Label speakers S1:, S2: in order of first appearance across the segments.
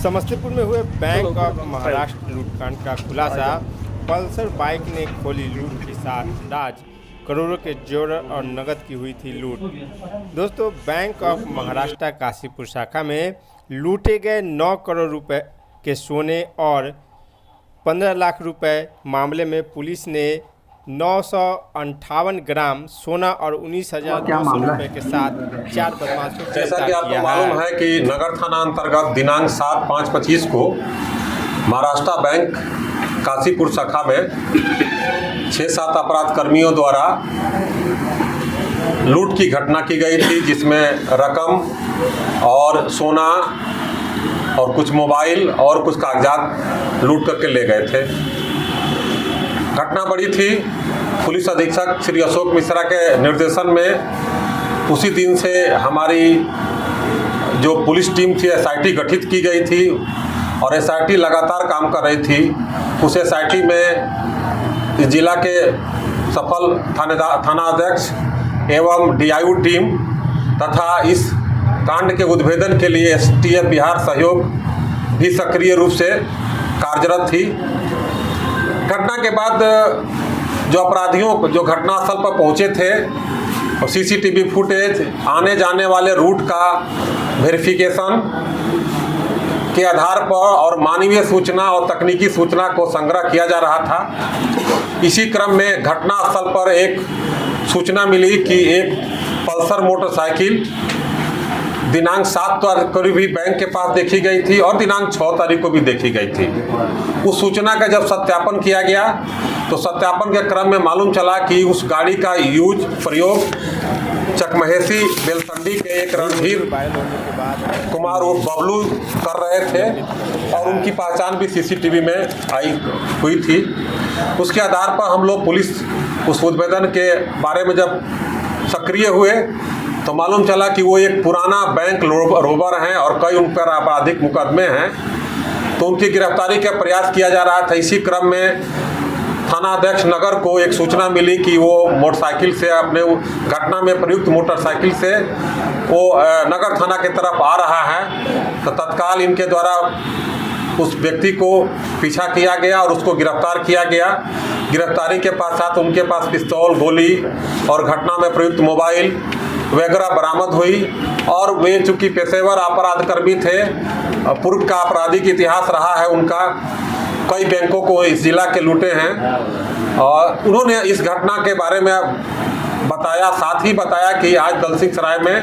S1: समस्तीपुर में हुए bank of Maharashtra लूटकांड का खुलासा। पल्सर बाइक ने खोली लूट की राज। करोड़ों के जेवर और नकद की हुई थी लूट। दोस्तों, बैंक ऑफ महाराष्ट्र काशीपुर शाखा में लूटे गए 9 करोड़ रुपए के सोने और 15 लाख रुपए मामले में पुलिस ने 958 ग्राम सोना और 19,200 रुपए के साथ 4 बदमाशों को
S2: जैसा कि आपको मालूम है कि नगर थाना अंतर्गत दिनांक 7/5/25 को महाराष्ट्र बैंक काशीपुर शाखा में 6-7 अपराध कर्मियों द्वारा लूट की घटना की गई थी, जिसमें रकम और सोना और कुछ मोबाइल और कुछ कागजात लूट करके ले गए थे। घटना बड़ी थी। पुलिस अधीक्षक श्री अशोक मिश्रा के निर्देशन में उसी दिन से हमारी जो पुलिस टीम थी एसआईटी गठित की गई थी और एसआईटी लगातार काम कर रही थी। उस एसआईटी में इस जिला के सफल थाना अध्यक्ष एवं डीआईयू टीम तथा इस कांड के उद्भेदन के लिए एसटीएफ बिहार सहयोग भी सक्रिय रूप से कार्यरत थी। घटना के बाद जो अपराधियों जो घटनास्थल पर पहुंचे थे और सीसीटीवी फुटेज, आने जाने वाले रूट का वेरिफिकेशन के आधार पर और मानवीय सूचना और तकनीकी सूचना को संग्रह किया जा रहा था। इसी क्रम में घटनास्थल पर एक सूचना मिली कि एक पल्सर मोटरसाइकिल दिनांक 7 तारीख को भी बैंक के पास देखी गई थी और दिनांक 6 तारीख को भी देखी गई थी। उस सूचना का जब सत्यापन किया गया तो सत्यापन के क्रम में मालूम चला कि उस गाड़ी का प्रयोग चकमहेसी बेलसंडी के एक रणधीर कुमार उर्फ बबलू कर रहे थे और उनकी पहचान भी सीसीटीवी में आई हुई थी। उसके आधार पर हम लोग पुलिस उस उद्भेदन के बारे में जब सक्रिय हुए तो मालूम चला कि वो एक पुराना बैंक रोबर हैं और कई उन पर आपराधिक मुकदमे हैं, तो उनकी गिरफ्तारी का प्रयास किया जा रहा था। इसी क्रम में थाना अध्यक्ष नगर को एक सूचना मिली कि वो मोटरसाइकिल से अपने घटना में प्रयुक्त मोटरसाइकिल से वो नगर थाना की तरफ आ रहा है, तो तत्काल इनके द्वारा उस व्यक्ति को पीछा किया गया और उसको गिरफ्तार किया गया। गिरफ्तारी के पश्चात उनके पास पिस्तौल, गोली और घटना में प्रयुक्त मोबाइल वगैरह बरामद हुई और वे चूँकि पेशेवर अपराध कर्मी थे, पूर्व का आपराधिक इतिहास रहा है उनका, कई बैंकों को इस जिला के लूटे हैं और उन्होंने इस घटना के बारे में बताया, साथ ही बताया कि आज दलसिंह सराय में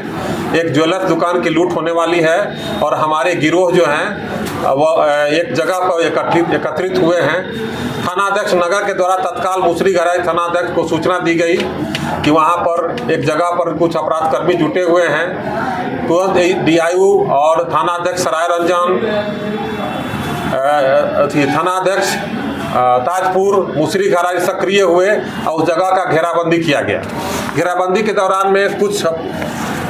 S2: एक ज्वेलर्स दुकान की लूट होने वाली है और हमारे गिरोह जो हैं वो एक जगह पर एकत्रित हुए हैं। थाना अध्यक्ष नगर के द्वारा तत्काल मुसरी गराई थाना अध्यक्ष को सूचना दी गई कि वहां पर एक जगह पर कुछ अपराध कर्मी जुटे हुए हैं। तुरंत डीआईयू और थाना अध्यक्ष सराय रंजन, थाना अध्यक्ष ताजपुर, मुसरी घराई सक्रिय हुए और उस जगह का घेराबंदी किया गया। घेराबंदी के दौरान में कुछ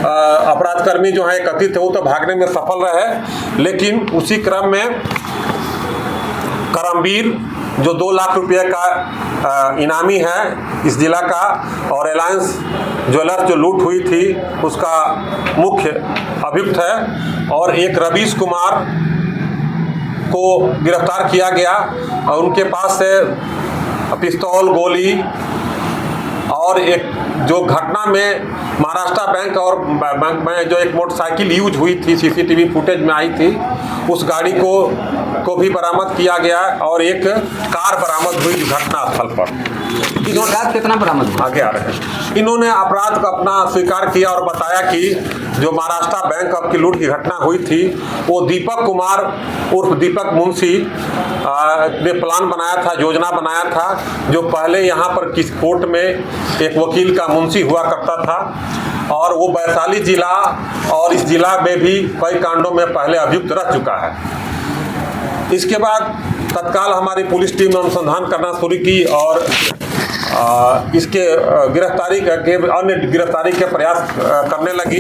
S2: अपराधकर्मी जो हैं एकत्रित थे वो तो भागने में सफल रहे, लेकिन उसी क्रम में करमवीर जो 2 लाख रुपये का इनामी है इस जिला का और रिलायंस ज्वेलर्स जो लूट हुई थी उसका मुख्य अभियुक्त है और एक रवीश कुमार को गिरफ्तार किया गया और उनके पास से पिस्तौल, गोली और एक जो घटना में महाराष्ट्र बैंक और बैंक में जो एक मोटरसाइकिल यूज हुई थी सीसीटीवी फुटेज में आई थी उस गाड़ी को भी बरामद किया गया और एक कार बरामद हुई घटनास्थल पर।
S3: इन्होंने कितना बरामद
S2: आगे आ रहे हैं। इन्होंने अपराध का अपना स्वीकार किया और बताया कि जो महाराष्ट्र बैंक की लूट की घटना हुई थी वो दीपक कुमार उर्फ दीपक मुंशी ने प्लान बनाया था, योजना बनाया था, जो पहले यहाँ पर किस कोर्ट में एक वकील का मुंशी हुआ करता था और वो वैशाली जिला और इस जिला में भी कई कांडों में पहले अभियुक्त रह चुका है। इसके बाद तत्काल हमारी पुलिस टीम ने अनुसंधान करना शुरू की और इसके गिरफ्तारी के अन्य गिरफ्तारी के प्रयास करने लगी।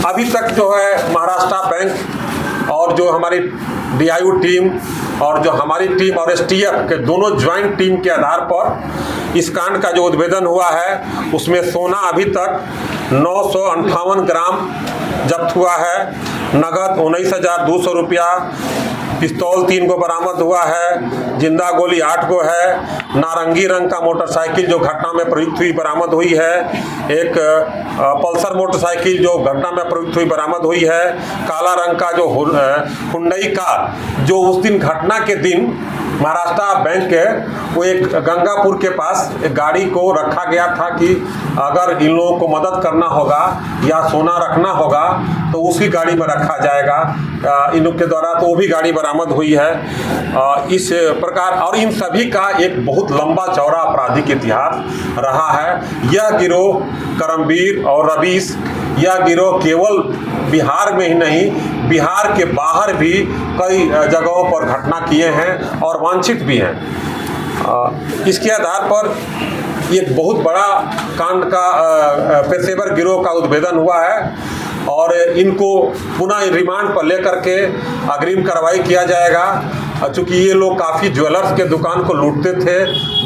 S2: अभी तक जो है महाराष्ट्र बैंक और जो हमारी डीआईयू टीम और जो हमारी टीम और एसटीएफ के दोनों ज्वाइंट टीम के आधार पर इस कांड का जो उद्भेदन हुआ है उसमें सोना अभी तक 958 ग्राम जब्त हुआ है नगद 19,200 रुपया, पिस्तौल 3 को बरामद हुआ है, जिंदा गोली 8 को है, नारंगी रंग का मोटरसाइकिल जो घटना में प्रयुक्त हुई बरामद हुई है, एक पल्सर मोटरसाइकिल जो घटना में प्रयुक्त हुई बरामद हुई है, काला रंग का जो हुंडई कार जो उस दिन घटना के दिन महाराष्ट्र बैंक के वो एक गंगापुर के पास एक गाड़ी को रखा गया था कि अगर इन लोगों को मदद करना होगा या सोना रखना होगा तो उसी गाड़ी में रखा जाएगा इन लोग के द्वारा, तो वो भी गाड़ी बरामद हुई है। इस प्रकार और इन सभी का एक बहुत लंबा चौड़ा आपराधिक इतिहास रहा है। यह गिरोह करमवीर और रवीश, यह गिरोह केवल बिहार में ही नहीं, बिहार के बाहर भी कई जगहों पर घटना किए हैं और वांछित भी हैं। इसके आधार पर एक बहुत बड़ा कांड का पेशेवर गिरोह का उद्भेदन हुआ है और इनको पुनः रिमांड पर लेकर के अग्रिम कार्रवाई किया जाएगा। चूँकि ये लोग काफ़ी ज्वेलर्स के दुकान को लूटते थे,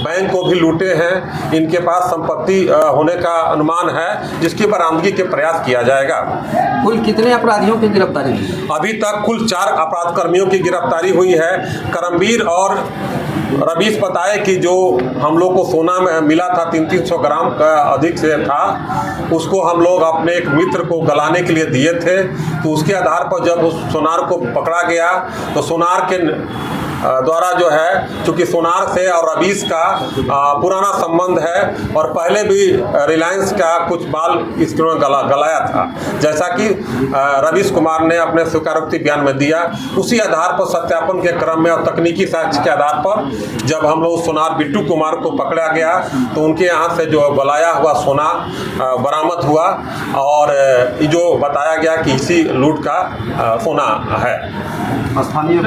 S2: बैंक को भी लूटे हैं, इनके पास संपत्ति होने का अनुमान है जिसकी बरामदगी के प्रयास किया जाएगा।
S3: कुल कितने अपराधियों की गिरफ्तारी हुई?
S2: अभी तक कुल 4 अपराध कर्मियों की गिरफ्तारी हुई है। करमवीर और रवीश बताए कि जो हम लोग को सोना में मिला था 300 ग्राम का अधिक से था, उसको हम लोग अपने एक मित्र को गलाने के लिए दिए थे, तो उसके आधार पर जब उस सोनार को पकड़ा गया तो सोनार के द्वारा जो है, चूँकि सोनार से और रवीश का पुराना संबंध है और पहले भी रिलायंस का कुछ माल इसने गलाया था, जैसा कि रवीश कुमार ने अपने स्वीकारोक्ति बयान में दिया। उसी आधार पर सत्यापन के क्रम में और तकनीकी साक्ष्य के आधार पर जब हम लोग सोनार बिट्टू कुमार को पकड़ा गया तो उनके यहाँ से जो गलाया हुआ सोना बरामद हुआ और जो बताया गया कि इसी लूट का सोना है।
S4: स्थानीय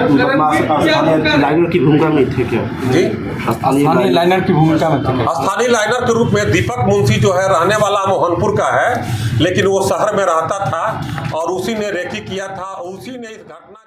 S4: लाइनर की भूमिका में थे क्या?
S2: जी,
S4: स्थानीय लाइनर की भूमिका में थे।
S2: स्थानीय लाइनर के रूप में दीपक मुंशी जो है रहने वाला मोहनपुर का है, लेकिन वो शहर में रहता था और उसी ने रेकी किया था, उसी ने इस घटना